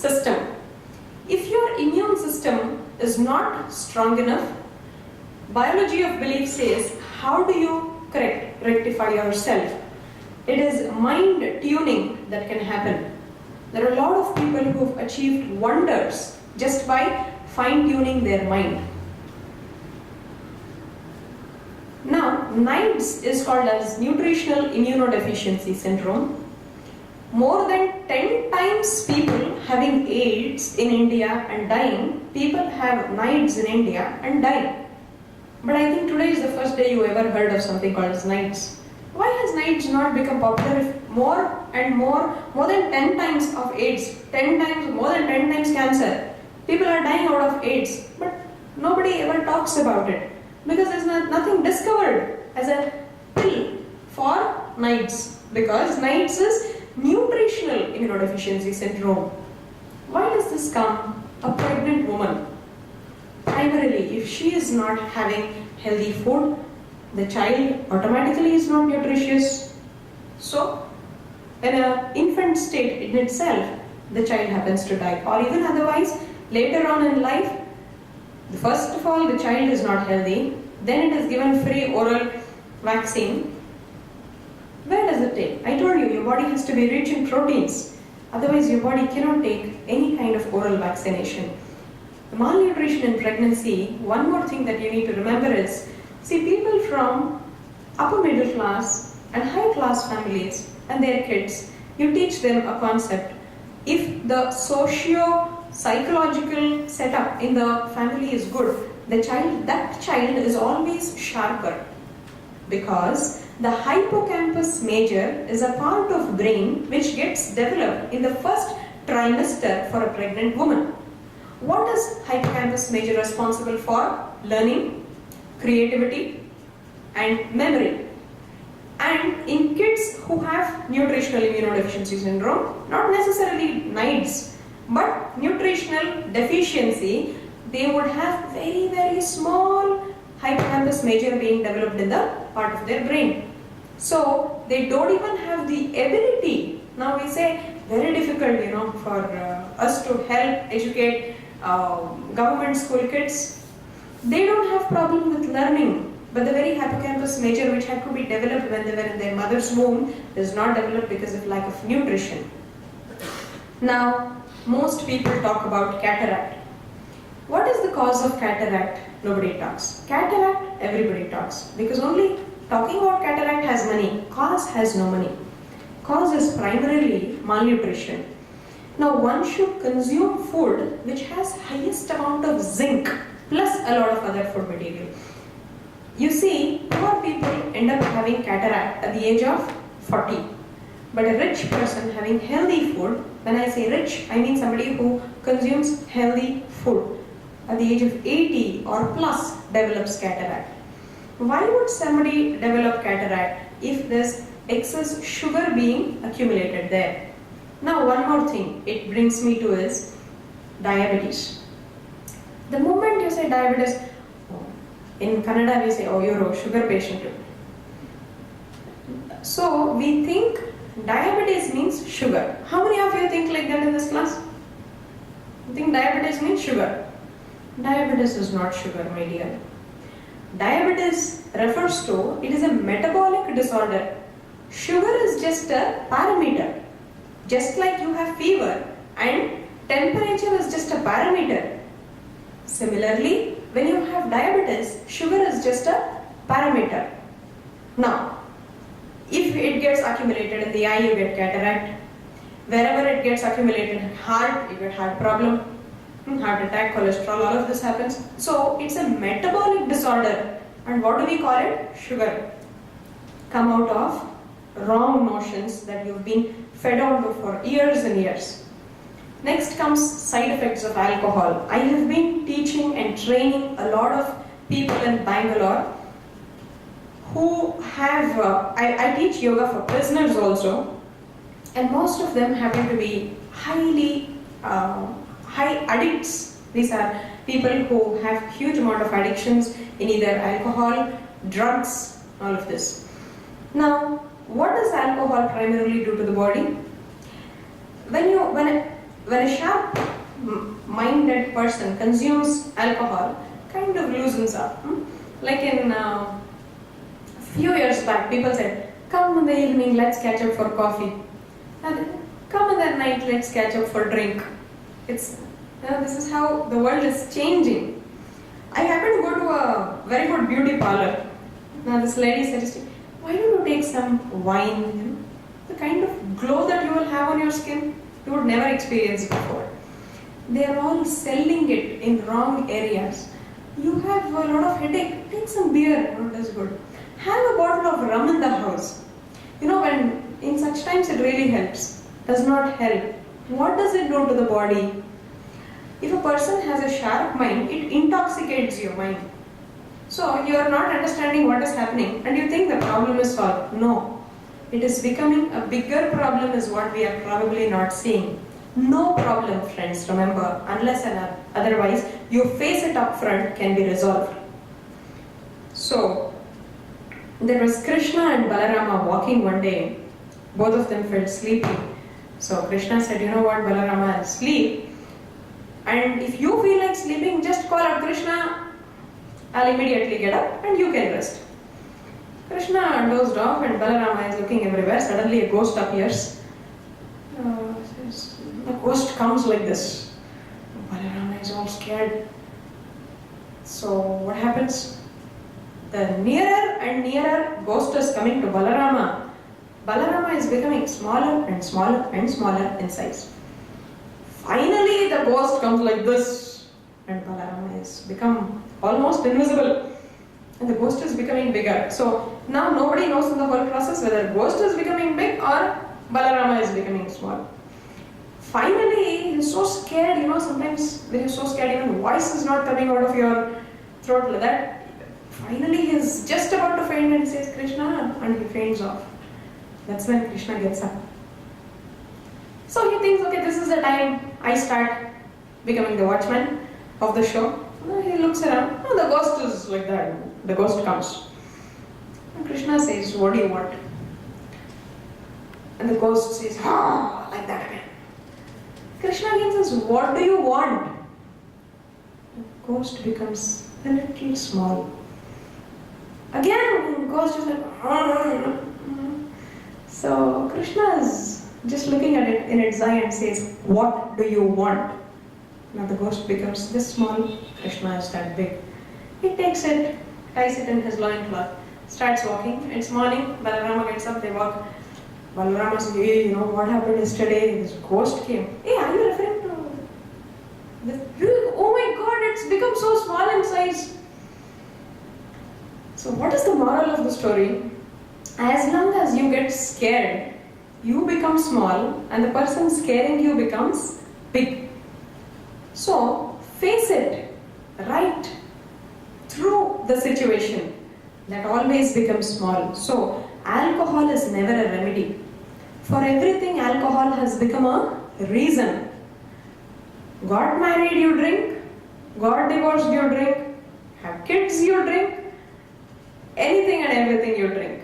system. If your immune system is not strong enough, biology of belief says, how do you rectify yourself? It is mind tuning that can happen. There are a lot of people who have achieved wonders just by fine tuning their mind. Now, NIDS is called as nutritional immunodeficiency syndrome. More than 10 times people having AIDS in India and dying, people have NIDS in India and dying. But I think today is the first day you ever heard of something called as NIDS. Why has NIDS not become popular if more than 10 times of AIDS, more than 10 times cancer, people are dying out of AIDS, but nobody ever talks about it because there's nothing discovered as a pill for NIDS, because NIDS is nutritional immunodeficiency syndrome. Why does this come? A pregnant woman, primarily, if she is not having healthy food, the child automatically is not nutritious. So, in an infant state in itself, the child happens to die. Or even otherwise, later on in life, first of all, the child is not healthy, then it is given free oral vaccine. Where does it take? I told you, your body has to be rich in proteins. Otherwise, your body cannot take any kind of oral vaccination. The malnutrition in pregnancy, one more thing that you need to remember is, see, people from upper middle class and high class families and their kids, you teach them a concept. If the socio-psychological setup in the family is good, that child is always sharper, because the hippocampus major is a part of brain which gets developed in the first trimester for a pregnant woman. What is hippocampus major responsible for? Learning, creativity, and memory. And in kids who have nutritional immunodeficiency syndrome, not necessarily NIDS, but nutritional deficiency, they would have very, very small hippocampus major being developed in the part of their brain. So they don't even have the ability. Now we say very difficult, for us to help educate government school kids. They don't have problem with learning, but the very hippocampus major which had to be developed when they were in their mother's womb is not developed because of lack of nutrition. Now, most people talk about cataract. What is the cause of cataract? Nobody talks. Cataract, everybody talks. Because only talking about cataract has money. Cause has no money. Cause is primarily malnutrition. Now, one should consume food which has highest amount of zinc plus a lot of other food material. You see, poor people end up having cataract at the age of 40. But a rich person having healthy food, when I say rich, I mean somebody who consumes healthy food, at the age of 80 or plus develops cataract. Why would somebody develop cataract if there's excess sugar being accumulated there? Now, one more thing it brings me to is diabetes. The moment you say diabetes, in Kannada we say, oh, you're a sugar patient. So we think diabetes means sugar. How many of you think like that in this class? You think diabetes means sugar? Diabetes is not sugar, my dear. Diabetes refers to, it is a metabolic disorder. Sugar is just a parameter. Just like you have fever and temperature is just a parameter. Similarly, when you have diabetes, sugar is just a parameter. Now, if it gets accumulated in the eye, you get cataract. Wherever it gets accumulated in heart, you get heart problem, heart attack, cholesterol, all of this happens. So, it's a metabolic disorder. And what do we call it? Sugar. Come out of wrong notions that you've been fed on to for years and years. Next comes side effects of alcohol. I have been teaching and training a lot of people in Bangalore who have, I teach yoga for prisoners also, and most of them happen to be high addicts. These are people who have huge amount of addictions in either alcohol, drugs, all of this. Now, what does alcohol primarily do to the body? When when a sharp-minded person consumes alcohol, kind of loosens up. Like in a few years back, people said, come in the evening, let's catch up for coffee. And come in the night, let's catch up for drink. This is how the world is changing. I happened to go to a very good beauty parlor. Now this lady suggested, why don't you take some wine? The kind of glow that you will have on your skin, you would never experience before. They are all selling it in wrong areas. You have a lot of headache, take some beer, that's good. Have a bottle of rum in the house. When in such times it really helps. Does not help. What does it do to the body? If a person has a sharp mind, it intoxicates your mind. So you are not understanding what is happening and you think the problem is solved. No. It is becoming a bigger problem is what we are probably not seeing. No problem, friends, remember, unless and otherwise, you face it up front can be resolved. So, there was Krishna and Balarama walking one day. Both of them felt sleepy. So Krishna said, you know what, Balarama, I'll sleep. And if you feel like sleeping, just call out Krishna. I'll immediately get up and you can rest. Krishna dozed off and Balarama is looking everywhere. Suddenly a ghost appears. The ghost comes like this. Balarama is all scared. So what happens? The nearer and nearer ghost is coming to Balarama. Balarama is becoming smaller and smaller and smaller in size. Finally the ghost comes like this and Balarama has become almost invisible and the ghost is becoming bigger. So now nobody knows in the whole process whether ghost is becoming big or Balarama is becoming small. Finally, he's so scared, sometimes when you're so scared, even voice is not coming out of your throat like that. Finally, he's just about to faint and he says, Krishna, and he faints off. That's when Krishna gets up. So he thinks, okay, this is the time I start becoming the watchman of the show. He looks around, the ghost is like that. The ghost comes. And Krishna says, what do you want? And the ghost says, like that again. Krishna again says, what do you want? The ghost becomes a little small. Again, the ghost is like, So Krishna is just looking at it in its eye and says, what do you want? Now the ghost becomes this small, Krishna is that big. He takes it, ties it in his loincloth, starts walking. It's morning, Balarama gets up, they walk. Balarama says, hey, what happened yesterday? This ghost came. Hey, are you referring to this? Oh my God, it's become so small in size. So what is the moral of the story? As long as you get scared, you become small and the person scaring you becomes big. So face it right through the situation. That always becomes small. So alcohol is never a remedy. For everything, alcohol has become a reason. Got married, you drink. Got divorced, you drink. Have kids, you drink. Anything and everything you drink.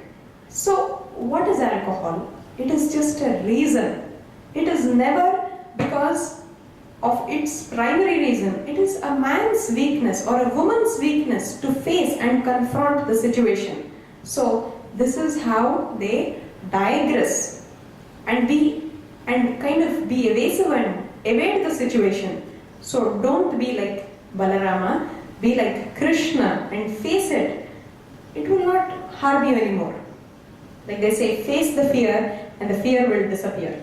So what is alcohol? It is just a reason. It is never because of its primary reason. It is a man's weakness or a woman's weakness to face and confront the situation. So this is how they digress and kind of be evasive and evade the situation. So don't be like Balarama, be like Krishna and face it. It will not harm you anymore. Like they say, face the fear and the fear will disappear.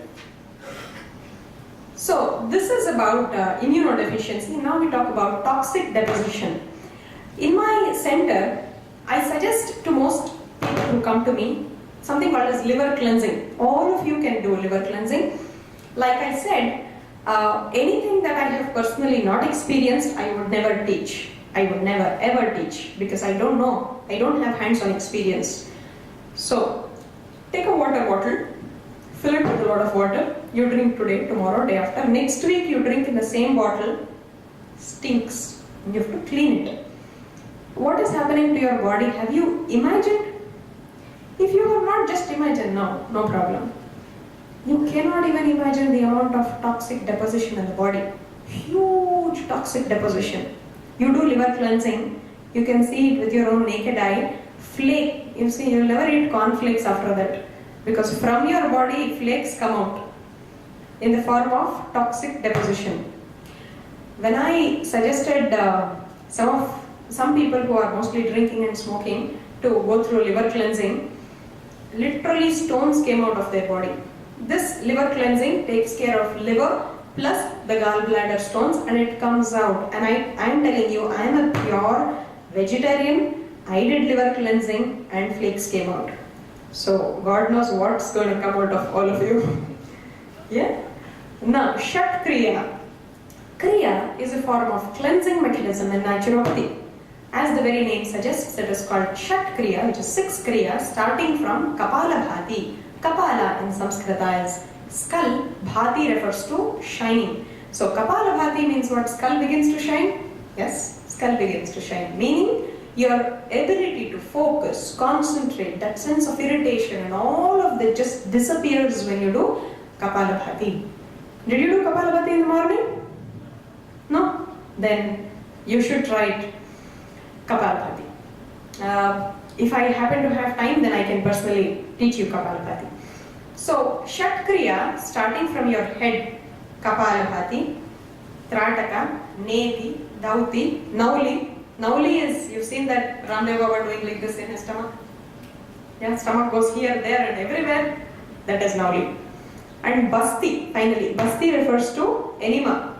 So this is about immunodeficiency. Now we talk about toxic deposition. In my center, I suggest to most people who come to me something called as liver cleansing. All of you can do liver cleansing. Like I said, anything that I have personally not experienced, I would never teach. I would never ever teach because I don't know. I don't have hands-on experience. So take a water bottle, fill it with a lot of water. You drink today, tomorrow, day after. Next week you drink in the same bottle. Stinks. You have to clean it. What is happening to your body? Have you imagined? If you have not, just imagine. No problem. You cannot even imagine the amount of toxic deposition in the body. Huge toxic deposition. You do liver cleansing, you can see it with your own naked eye. Flake, you see, you'll never eat cornflakes after that. Because from your body, flakes come out in the form of toxic deposition. When I suggested some people who are mostly drinking and smoking to go through liver cleansing, literally stones came out of their body. This liver cleansing takes care of liver plus the gallbladder stones and it comes out. And I am telling you, I am a pure vegetarian. I did liver cleansing and flakes came out. So God knows what's going to come out of all of you. Yeah? Now, Shat Kriya. Kriya is a form of cleansing mechanism in naturopathy. As the very name suggests, it is called Shat Kriya, which is 6 Kriya, starting from Kapala Bhati. Kapala in Sanskrita is skull, Bhati refers to shining. So Kapala Bhati means what? Skull begins to shine? Yes, skull begins to shine. Meaning your ability to focus, concentrate, that sense of irritation and all of that just disappears when you do Kapala Bhati. Did you do Kapala Bhati in the morning? No? Then you should try it. Kapala Bhati. If I happen to have time, then I can personally teach you Kapala Bhati. So, Shat Kriya, starting from your head, Kapala Bhati, Trataka, Neti, Dauti, Nauli. Nauli is, you've seen that Ramdev Baba doing like this in his stomach. Yeah, stomach goes here, there and everywhere. That is Nauli. And Basti, finally. Basti refers to enema.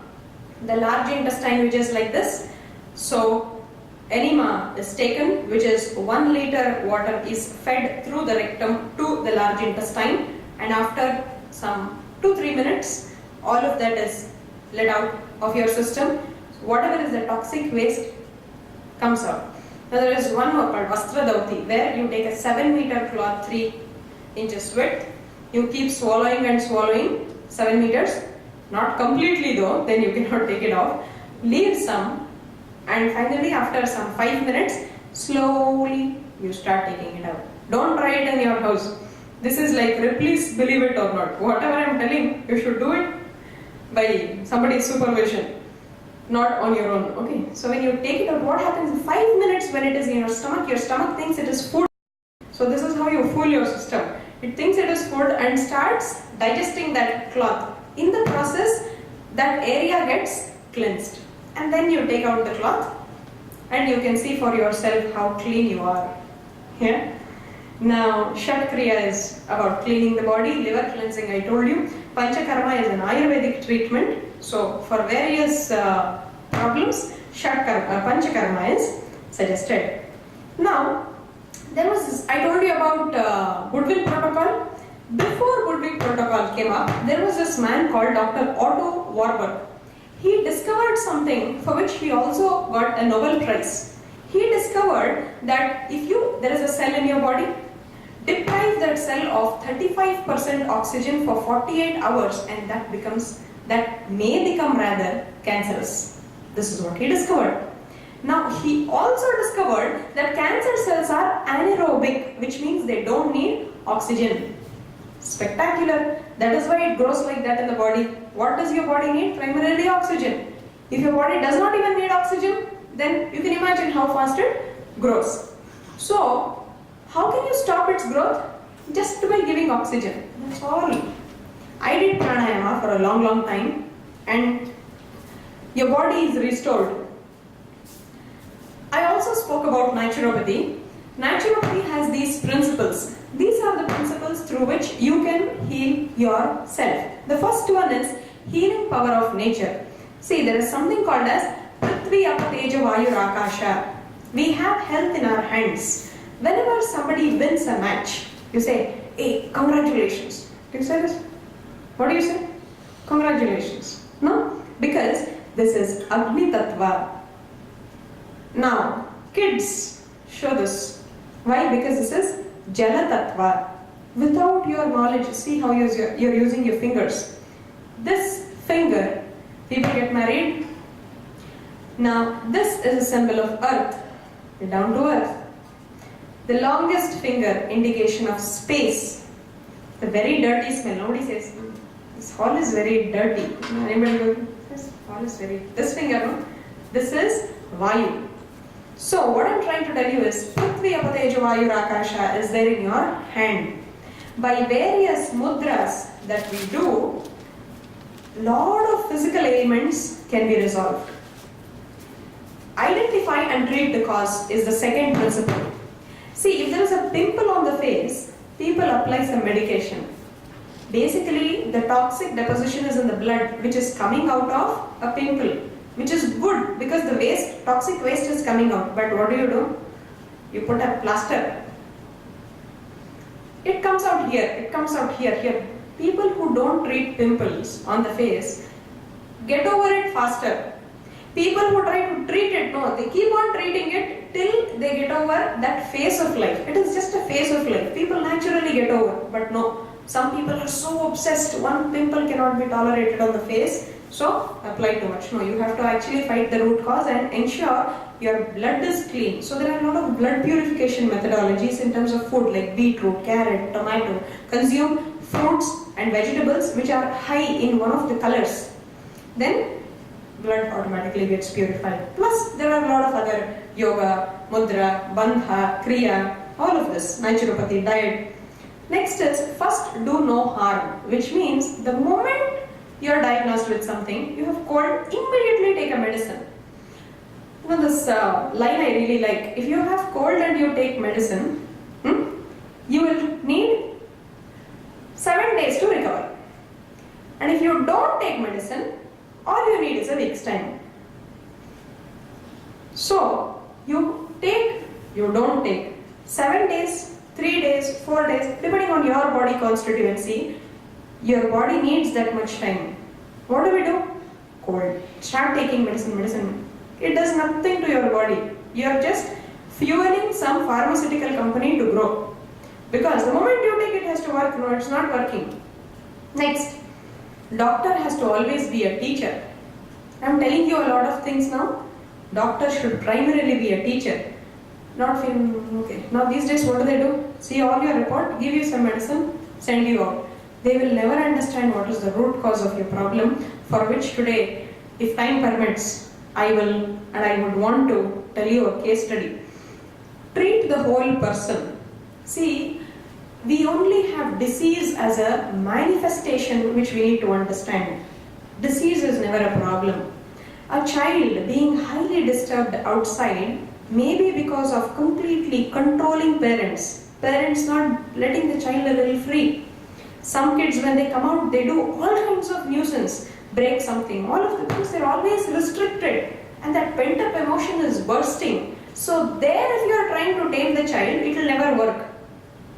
The large intestine which is like this. So, enema is taken, which is 1 liter water is fed through the rectum to the large intestine, and after some 2-3 minutes, all of that is let out of your system. So whatever is the toxic waste comes out. Now there is one more called Vastra Dauti, where you take a 7-meter cloth 3 inches width, you keep swallowing and swallowing 7 meters, not completely though, then you cannot take it off, leave some, and finally after some 5 minutes, slowly you start taking it out. Don't try it in your house. This is like, please believe it or not. Whatever I am telling, you should do it by somebody's supervision, not on your own. Okay. So when you take it out, what happens in 5 minutes when it is in your stomach thinks it is food. So this is how you fool your system. It thinks it is food and starts digesting that cloth. In the process, that area gets cleansed. And then you take out the cloth and you can see for yourself how clean you are. Yeah? Now, Shat Kriya is about cleaning the body, liver cleansing I told you. Panchakarma is an Ayurvedic treatment. So, for various problems, Panchakarma is suggested. Now, there was this, I told you about Goodwill Protocol. Before Goodwill Protocol came up, there was this man called Dr. Otto Warburg. He discovered something for which he also got a Nobel Prize. He discovered that if there is a cell in your body, deprive that cell of 35% oxygen for 48 hours and that may become rather cancerous. This is what he discovered. Now he also discovered that cancer cells are anaerobic, which means they don't need oxygen. Spectacular. That is why it grows like that in the body. What does your body need? Primarily oxygen. If your body does not even need oxygen, then you can imagine how fast it grows. So, how can you stop its growth? Just by giving oxygen. That's all. I did pranayama for a long time and your body is restored. I also spoke about naturopathy. Naturopathy has these principles. These are the principles through which you can heal yourself. The first one is healing power of nature. See, there is something called as Prithvi Apateja Vayu Rakasha. We have health in our hands. Whenever somebody wins a match, you say, hey, congratulations. Do you say this? What do you say? Congratulations. No? Because this is Agni Tattva. Now, kids, show this. Why? Because this is Jala Tattva. Without your knowledge, see how you're using your fingers. This finger, people get married. Now, this is a symbol of earth. You're down to earth. The longest finger, indication of space. The very dirty smell. Nobody says, this hall is very dirty. Anybody go, this hall is very, this finger, no? This is Vayu. So what I'm trying to tell you is, Prithvi Apateja Vayu Rakasha is there in your hand. By various mudras that we do, lot of physical ailments can be resolved. Identify and treat the cause is the second principle. See, if there is a pimple on the face, people apply some medication. Basically, the toxic deposition is in the blood, which is coming out of a pimple, which is good because the waste, toxic waste is coming out. But what do? You put a plaster. It comes out here, it comes out here. People who don't treat pimples on the face get over it faster. People who try to treat it, no, they keep on treating it till they get over that phase of life. It is just a phase of life. People naturally get over, but no. Some people are so obsessed, one pimple cannot be tolerated on the face, so apply too much. No, you have to actually fight the root cause and ensure your blood is clean. So there are a lot of blood purification methodologies in terms of food like beetroot, carrot, tomato. Consume fruits and vegetables which are high in one of the colors. Then blood automatically gets purified. Plus there are a lot of other yoga, mudra, bandha, kriya, all of this, naturopathy, diet. Next is first do no harm, which means the moment you are diagnosed with something, you have cold, immediately take a medicine. You know this line I really like. If you have cold and you take medicine, you will need 7 days to recover. And if you don't take medicine, all you need is a week's time. So you take, you don't take 7 days, 3 days, 4 days, depending on your body constituency. Your body needs that much time. What do? Cold. Start taking medicine. It does nothing to your body. You are just fueling some pharmaceutical company to grow. Because the moment you take it has to work, no, it's not working. Next, doctor has to always be a teacher. I'm telling you a lot of things now. Doctor should primarily be a teacher. Not feeling okay. Now these days what do? See all your report, give you some medicine, send you out. They will never understand what is the root cause of your problem, for which today, if time permits, I will and I would want to tell you a case study. Treat the whole person. See, we only have disease as a manifestation which we need to understand. Disease is never a problem. A child being highly disturbed outside may be because of completely controlling parents. Parents not letting the child a little free. Some kids when they come out, they do all kinds of nuisance, break something, all of the things, they're always restricted. And that pent-up emotion is bursting. So there if you are trying to tame the child, it will never work.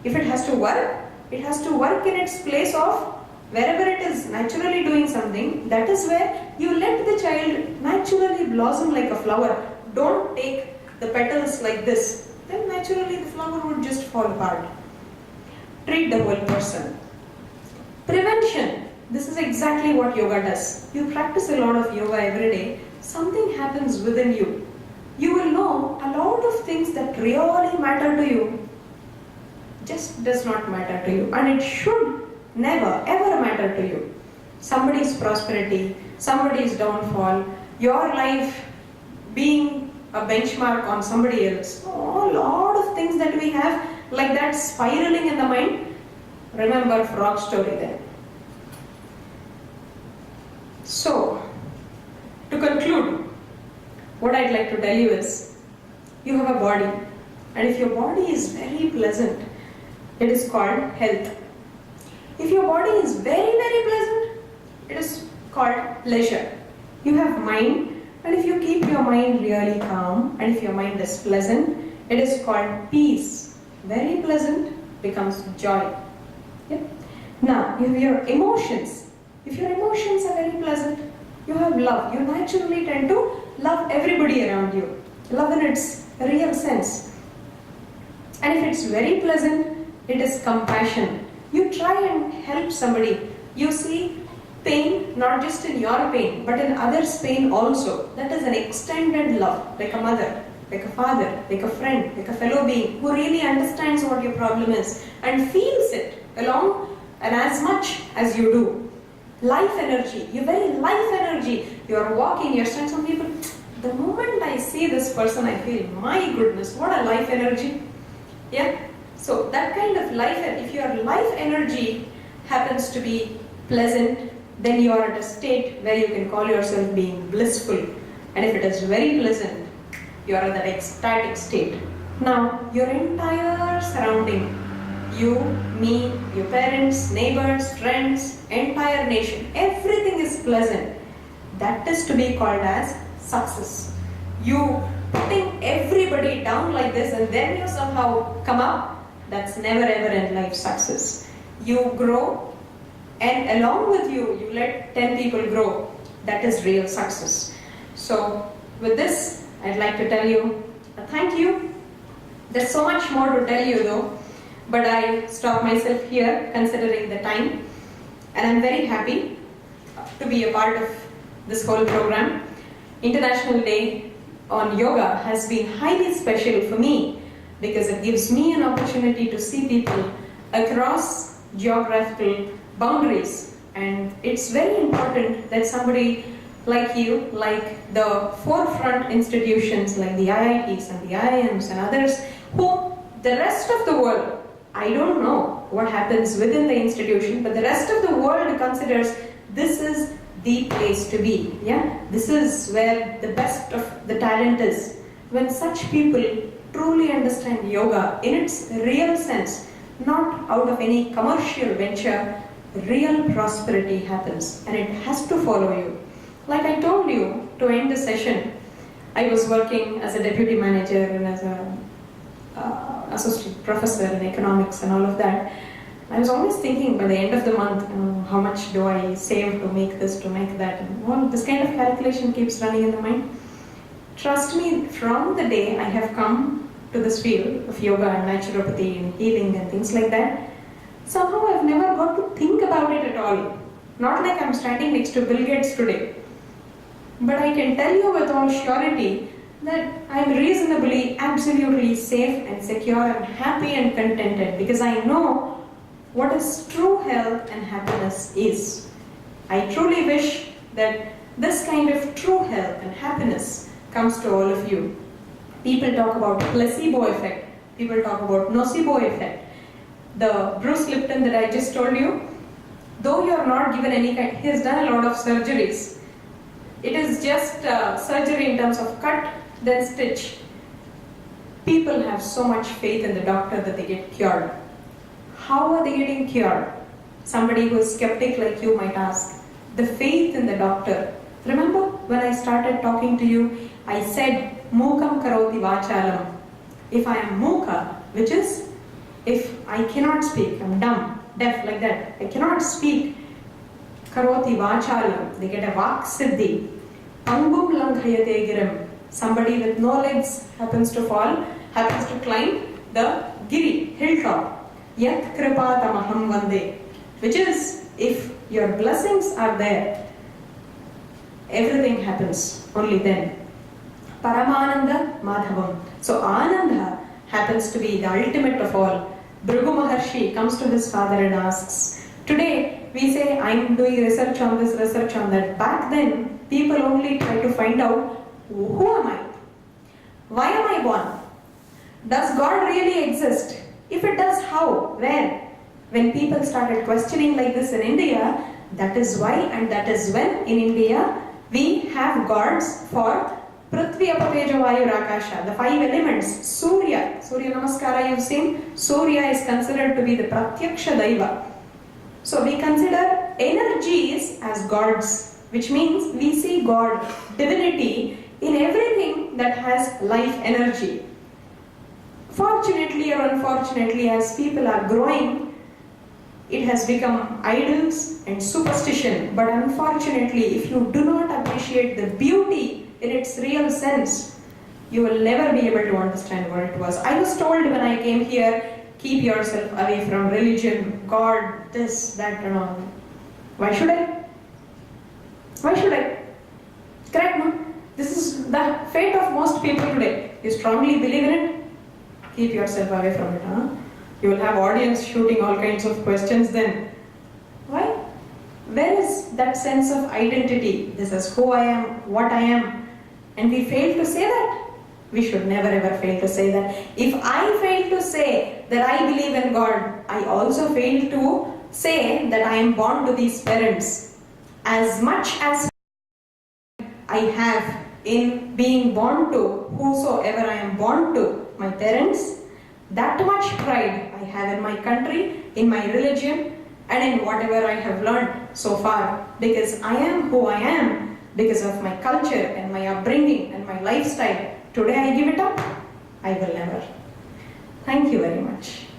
If it has to work in its place of wherever it is naturally doing something. That is where you let the child naturally blossom like a flower. Don't take the petals like this. Then naturally the flower would just fall apart. Treat the whole person. Prevention. This is exactly what yoga does. You practice a lot of yoga every day. Something happens within you. You will know a lot of things that really matter to you just does not matter to you, and it should never ever matter to you. Somebody's prosperity, somebody's downfall, your life being a benchmark on somebody else. Oh, a lot of things that we have like that spiraling in the mind. Remember frog story there. So, to conclude, what I'd like to tell you is, you have a body, and if your body is very pleasant, it is called health. If your body is very, very pleasant, it is called pleasure. You have mind, and if you keep your mind really calm, and if your mind is pleasant, it is called peace. Very pleasant becomes joy. Yeah? Now, you have your emotions. If your emotions are very pleasant, you have love. You naturally tend to love everybody around you. Love in its real sense. And if it's very pleasant, it is compassion. You try and help somebody. You see pain not just in your pain, but in others' pain also. That is an extended love, like a mother, like a father, like a friend, like a fellow being who really understands what your problem is and feels it along and as much as you do. Life energy, your very life energy. You are walking, you're standing. Some people, the moment I see this person, I feel, my goodness, what a life energy. Yeah? So that kind of life, if your life energy happens to be pleasant, then you are at a state where you can call yourself being blissful. And if it is very pleasant, you are at that ecstatic state. Now, your entire surrounding, you, me, your parents, neighbors, friends, entire nation, everything is pleasant. That is to be called as success. You putting everybody down like this and then you somehow come up, that's never ever in life success. You grow, and along with you, you let 10 people grow. That is real success. So, with this, I'd like to tell you a thank you. There's so much more to tell you though, but I stop myself here considering the time. And I'm very happy to be a part of this whole program. International Day on Yoga has been highly special for me because it gives me an opportunity to see people across geographical boundaries, and it's very important that somebody like you, like the forefront institutions like the IITs and the IIMs and others, who the rest of the world, I don't know what happens within the institution, but the rest of the world considers this is the place to be. Yeah, this is where the best of the talent is. When such people truly understand yoga in its real sense, not out of any commercial venture, real prosperity happens, and it has to follow you. Like I told you to end the session, I was working as a deputy manager and as a associate professor in economics and all of that. I was always thinking by the end of the month, how much do I save to make this, to make that, and all this kind of calculation keeps running in the mind. Trust me, from the day I have come to this field of yoga and naturopathy and healing and things like that, somehow I've never got to think about it at all. Not like I'm standing next to Bill Gates today. But I can tell you with all surety that I'm reasonably, absolutely safe and secure and happy and contented because I know what is true health and happiness is. I truly wish that this kind of true health and happiness comes to all of you. People talk about placebo effect. People talk about nocebo effect. The Bruce Lipton that I just told you, though you are not given any kind, he has done a lot of surgeries. It is just surgery in terms of cut, then stitch. People have so much faith in the doctor that they get cured. How are they getting cured? Somebody who is skeptic like you might ask. The faith in the doctor. Remember when I started talking to you, I said, Mukam karoti vachalam. If I am muka, which is, if I cannot speak, I'm dumb, deaf like that, I cannot speak, karoti vachalam, they get a vak siddhi. Pangum langhayate girim. Somebody with no legs happens to fall, happens to climb the giri, hilltop. Yat kripa tamaham vande. Which is, if your blessings are there, everything happens only then. Paramananda Madhavam. So Ananda happens to be the ultimate of all. Bhrigu Maharshi comes to his father and asks, today we say I'm doing research on this, research on that. Back then, people only try to find out, who am I? Why am I born? Does God really exist? If it does, how? Where? When people started questioning like this in India, that is why and that is when in India we have gods for Prithvi, Apa, Tejo, Vayu, Rakasha, the 5 elements. Surya Namaskara you've seen. Surya is considered to be the Pratyaksha Daiva. So we consider energies as gods, which means we see God, divinity, in everything that has life energy. Fortunately or unfortunately, as people are growing, it has become idols and superstition. But unfortunately, if you do not appreciate the beauty in its real sense, you will never be able to understand what it was. I was told when I came here, keep yourself away from religion, God, this, that and all. Why should I? Why should I? Correct, no? This is the fate of most people today. You strongly believe in it, keep yourself away from it. You will have audience shooting all kinds of questions then. Why? Where is that sense of identity? This is who I am, what I am, and we fail to say that. We should never ever fail to say that. If I fail to say that I believe in God, I also fail to say that I am born to these parents. As much as I have in being born to whosoever I am born to, my parents, that much pride I have in my country, in my religion, and in whatever I have learned so far, because I am who I am because of my culture and my upbringing and my lifestyle. Today I give it up? I will never. Thank you very much.